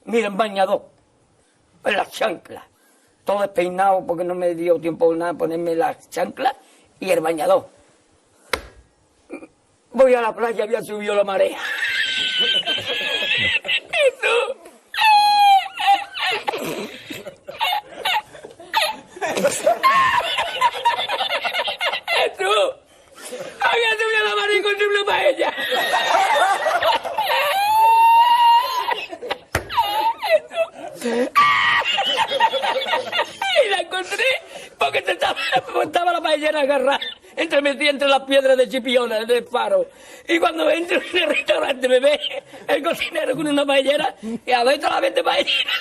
Miren, bañador, en las chanclas, todo despeinado porque no me dio tiempo nada ponerme las chanclas y el bañador. Voy a la playa, había subido la marea. Había subido la marea y encontré una paella. Y la encontré porque estaba la paellera agarrada metida entre las piedras de Chipiona del faro. Y cuando entro en el restaurante me ve el cocinero con una paellera y adentro la vende paellera.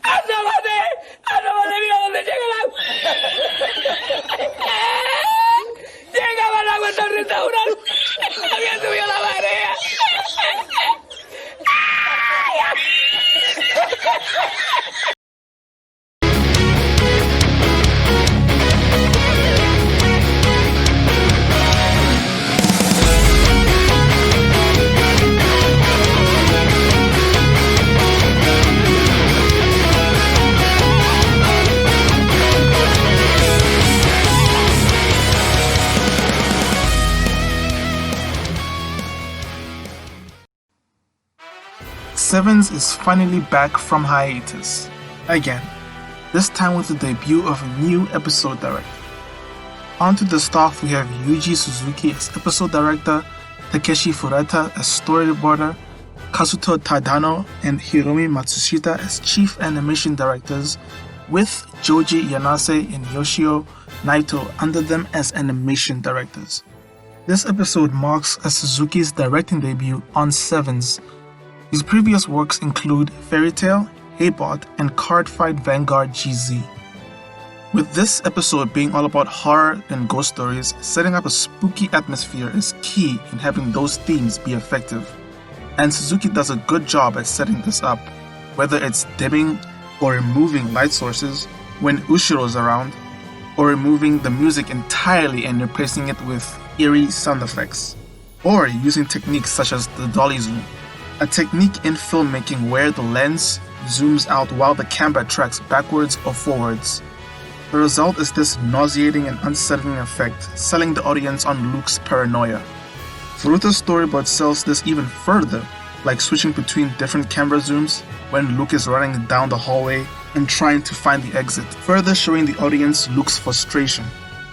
¡Asómate! ¡Mira dónde llega el agua! Llegaba el agua hasta el restaurante. Había subido la marea. Sevens is finally back from hiatus. Again, this time with the debut of a new episode director. Onto the staff we have Yuji Suzuki as episode director, Takeshi Fureta as storyboarder, Kazuto Tadano and Hiromi Matsushita as chief animation directors, with Joji Yanase and Yoshio Naito under them as animation directors. This episode marks Suzuki's directing debut on Sevens. His previous works include Fairy Tail, Heybot, and Card Fight Vanguard GZ. With this episode being all about horror and ghost stories, setting up a spooky atmosphere is key in having those themes be effective. And Suzuki does a good job at setting this up, whether it's dimming or removing light sources when Ushiro's around, or removing the music entirely and replacing it with eerie sound effects, or using techniques such as the dolly zoom, a technique in filmmaking where the lens zooms out while the camera tracks backwards or forwards. The result is this nauseating and unsettling effect, selling the audience on Luke's paranoia. Furuta's storyboard sells this even further, like switching between different camera zooms when Luke is running down the hallway and trying to find the exit, further showing the audience Luke's frustration.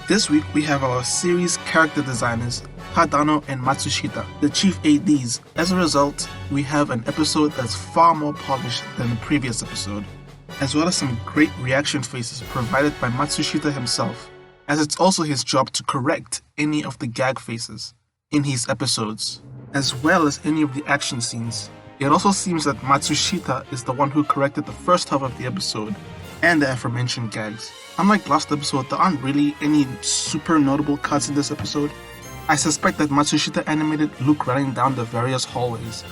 This week we have our series character designers, Tadano and Matsushita, the chief ADs. As a result, we have an episode that's far more polished than the previous episode, as well as some great reaction faces provided by Matsushita himself, as it's also his job to correct any of the gag faces in his episodes, as well as any of the action scenes. It also seems that Matsushita is the one who corrected the first half of the episode and the aforementioned gags. Unlike last episode, there aren't really any super notable cuts in this episode. I suspect that Matsushita animated Luke running down the various hallways,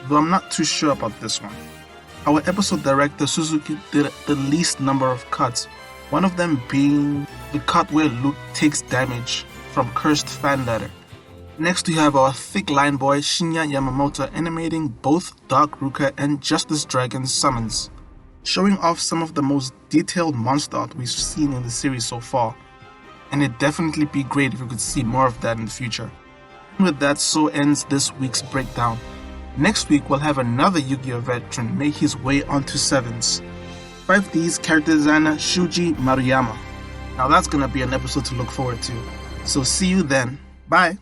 though I'm not too sure about this one. Our episode director Suzuki did the least number of cuts, one of them being the cut where Luke takes damage from Cursed Fan Letter. Next we have our thick line boy Shinya Yamamoto animating both Dark Ruka and Justice Dragon's summons, showing off some of the most detailed monster art we've seen in the series so far, and it'd definitely be great if we could see more of that in the future. And with that, so ends this week's breakdown. Next week we'll have another Yu-Gi-Oh! Veteran make his way onto Sevens, 5D's character designer Shuji Maruyama. Now that's gonna be an episode to look forward to, so see you then. Bye!